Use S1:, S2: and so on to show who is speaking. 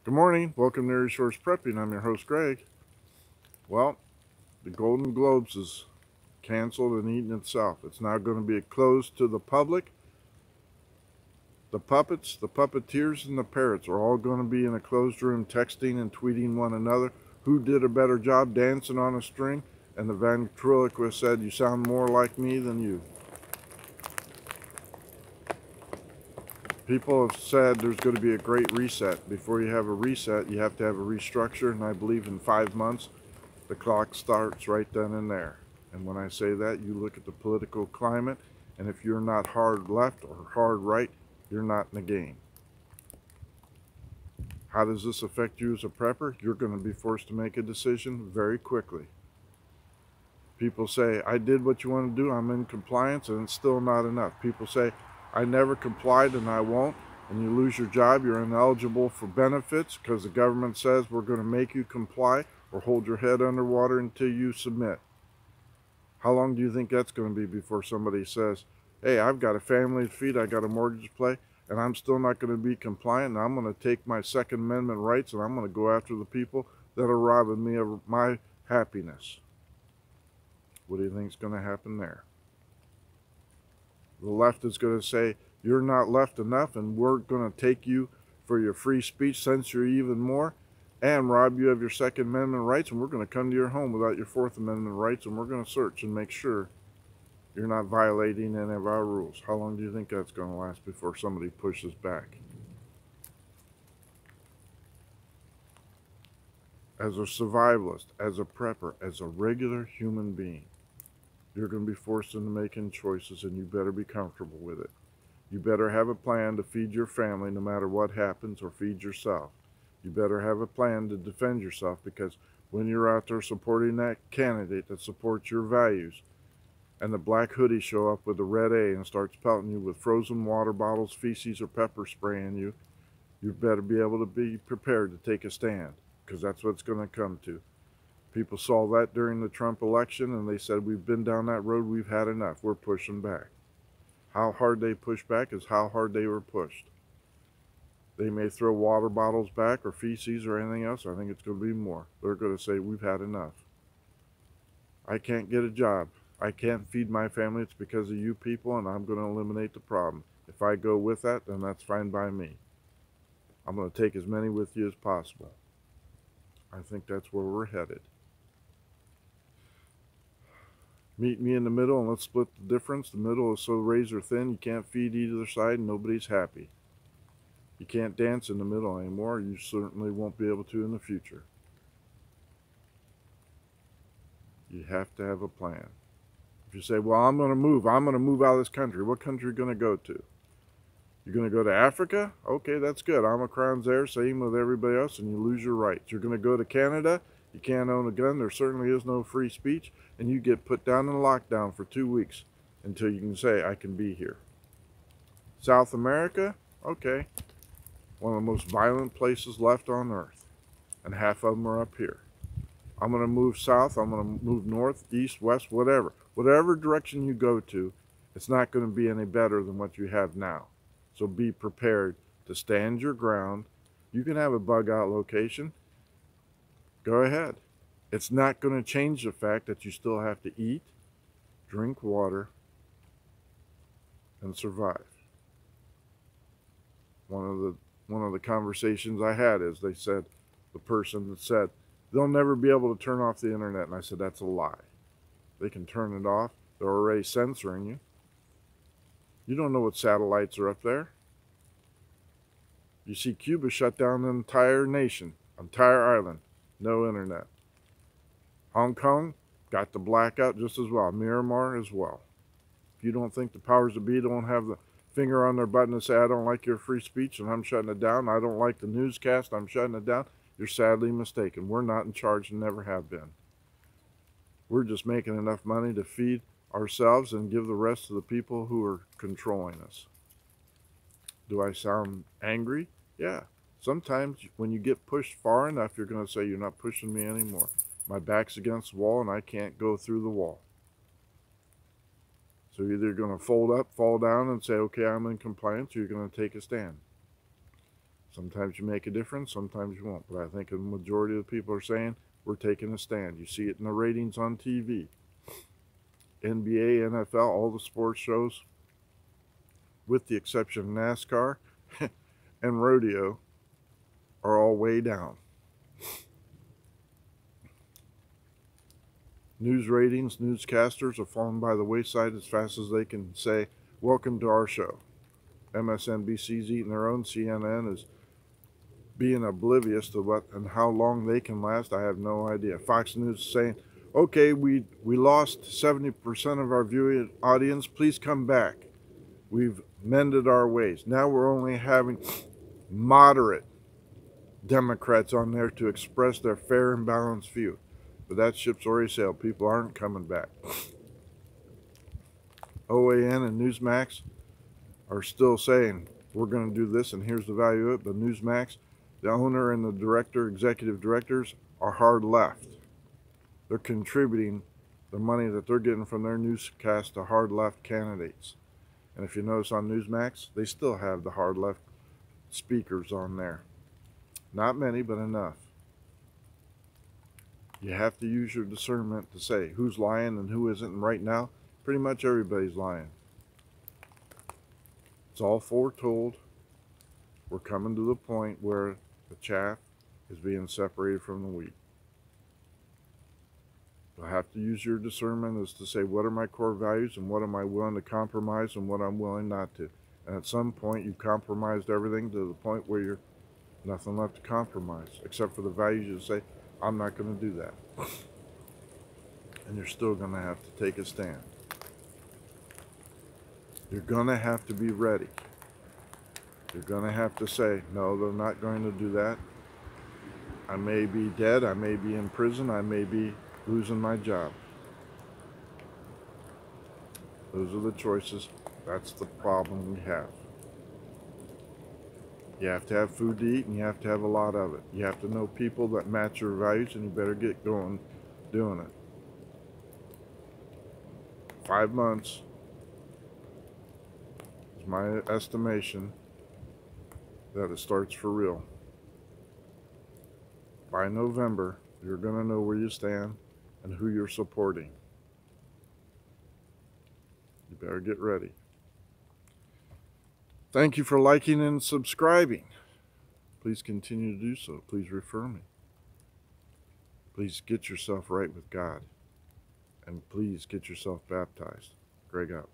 S1: Good morning. Welcome to Resource Prepping. I'm your host, Greg. Well, the Golden Globes is canceled and eaten itself. It's now going to be closed to the public. The puppets, the puppeteers, and the parrots are all going to be in a closed room texting and tweeting one another who did a better job dancing on a string. And the ventriloquist said, "You sound more like me than you." People have said there's going to be a great reset. Before you have a reset, you have to have a restructure, and I believe in 5 months, the clock starts right then and there. And when I say that, you look at the political climate, and if you're not hard left or hard right, you're not in the game. How does this affect you as a prepper? You're going to be forced to make a decision very quickly. People say, I did what you want to do, I'm in compliance, and it's still not enough. People say, I never complied and I won't, and you lose your job, you're ineligible for benefits because the government says we're going to make you comply or hold your head underwater until you submit. How long do you think that's going to be before somebody says, hey, I've got a family to feed, I got a mortgage to pay, and I'm still not going to be compliant, and I'm going to take my Second Amendment rights and I'm going to go after the people that are robbing me of my happiness? What do you think is going to happen there? The left is going to say, you're not left enough, and we're going to take you for your free speech, censor you even more, and rob you of your Second Amendment rights, and we're going to come to your home without your Fourth Amendment rights, and we're going to search and make sure you're not violating any of our rules. How long do you think that's going to last before somebody pushes back? As a survivalist, as a prepper, as a regular human being, you're going to be forced into making choices, and you better be comfortable with it. You better have a plan to feed your family no matter what happens, or feed yourself. You better have a plan to defend yourself, because when you're out there supporting that candidate that supports your values, and the black hoodies show up with the red A and starts pelting you with frozen water bottles, feces, or pepper spraying you, you better be able to be prepared to take a stand, because that's what it's going to come to. People saw that during the Trump election, and they said, we've been down that road, we've had enough, we're pushing back. How hard they push back is how hard they were pushed. They may throw water bottles back or feces or anything else. I think it's going to be more. They're going to say, we've had enough. I can't get a job. I can't feed my family. It's because of you people, and I'm going to eliminate the problem. If I go with that, then that's fine by me. I'm going to take as many with you as possible. I think that's where we're headed. Meet me in the middle and let's split the difference. The middle is so razor thin you can't feed either side and nobody's happy. You can't dance in the middle anymore. You certainly won't be able to in the future. You have to have a plan. If you say, well, I'm going to move out of this country. What country are you going to go to? You're going to go to Africa? Okay, that's good. Omicron's there, same with everybody else, and you lose your rights. You're going to go to Canada? You can't own a gun. There certainly is no free speech, and you get put down in lockdown for 2 weeks until you can say, I can be here. South America? Okay. One of the most violent places left on earth, and half of them are up here. I'm going to move south. I'm going to move north, east, west, whatever. Whatever direction you go to, it's not going to be any better than what you have now. So be prepared to stand your ground. You can have a bug out location. Go ahead. It's not going to change the fact that you still have to eat, drink water, and survive. One of the conversations I had is they said, the person that said, they'll never be able to turn off the internet. And I said, that's a lie. They can turn it off. They're already censoring you. You don't know what satellites are up there. You see Cuba shut down an entire nation, entire island, no internet. Hong Kong got the blackout just as well, Myanmar as well. If you don't think the powers that be don't have the finger on their button to say, I don't like your free speech and I'm shutting it down, I don't like the newscast, I'm shutting it down, you're sadly mistaken. We're not in charge and never have been. We're just making enough money to feed ourselves and give the rest to the people who are controlling us. Do I sound angry? Yeah. Sometimes when you get pushed far enough, you're going to say, you're not pushing me anymore. My back's against the wall and I can't go through the wall. So you're either going to fold up, fall down, and say, okay, I'm in compliance, or you're going to take a stand. Sometimes you make a difference, sometimes you won't. But I think the majority of the people are saying we're taking a stand. You see it in the ratings on TV. NBA, NFL, all the sports shows, with the exception of NASCAR and rodeo, are all way down. News ratings, newscasters are falling by the wayside as fast as they can say, welcome to our show. MSNBC's eating their own. CNN is being oblivious to what and how long they can last. I have no idea. Fox News is saying, okay, we lost 70% of our viewing audience. Please come back. We've mended our ways. Now we're only having moderate Democrats on there to express their fair and balanced view. But that ship's already sailed. People aren't coming back. OAN and Newsmax are still saying, we're going to do this and here's the value of it. But Newsmax, the owner and the director, executive directors, are hard left. They're contributing the money that they're getting from their newscast to hard left candidates. And if you notice on Newsmax, they still have the hard left speakers on there. Not many, but enough. You have to use your discernment to say who's lying and who isn't. And right now, pretty much everybody's lying. It's all foretold. We're coming to the point where the chaff is being separated from the wheat. You'll have to use your discernment as to say, what are my core values and what am I willing to compromise and what I'm willing not to. And at some point, you've compromised everything to the point where you're nothing left to compromise, except for the values you say, I'm not going to do that. And you're still going to have to take a stand. You're going to have to be ready. You're going to have to say, no, they're not going to do that. I may be dead. I may be in prison. I may be losing my job. Those are the choices. That's the problem we have. You have to have food to eat, and you have to have a lot of it. You have to know people that match your values, and you better get going doing it. 5 months is my estimation that it starts for real. By November, you're going to know where you stand and who you're supporting. You better get ready. Thank you for liking and subscribing. Please continue to do so. Please refer me. Please get yourself right with God. And please get yourself baptized. Greg out.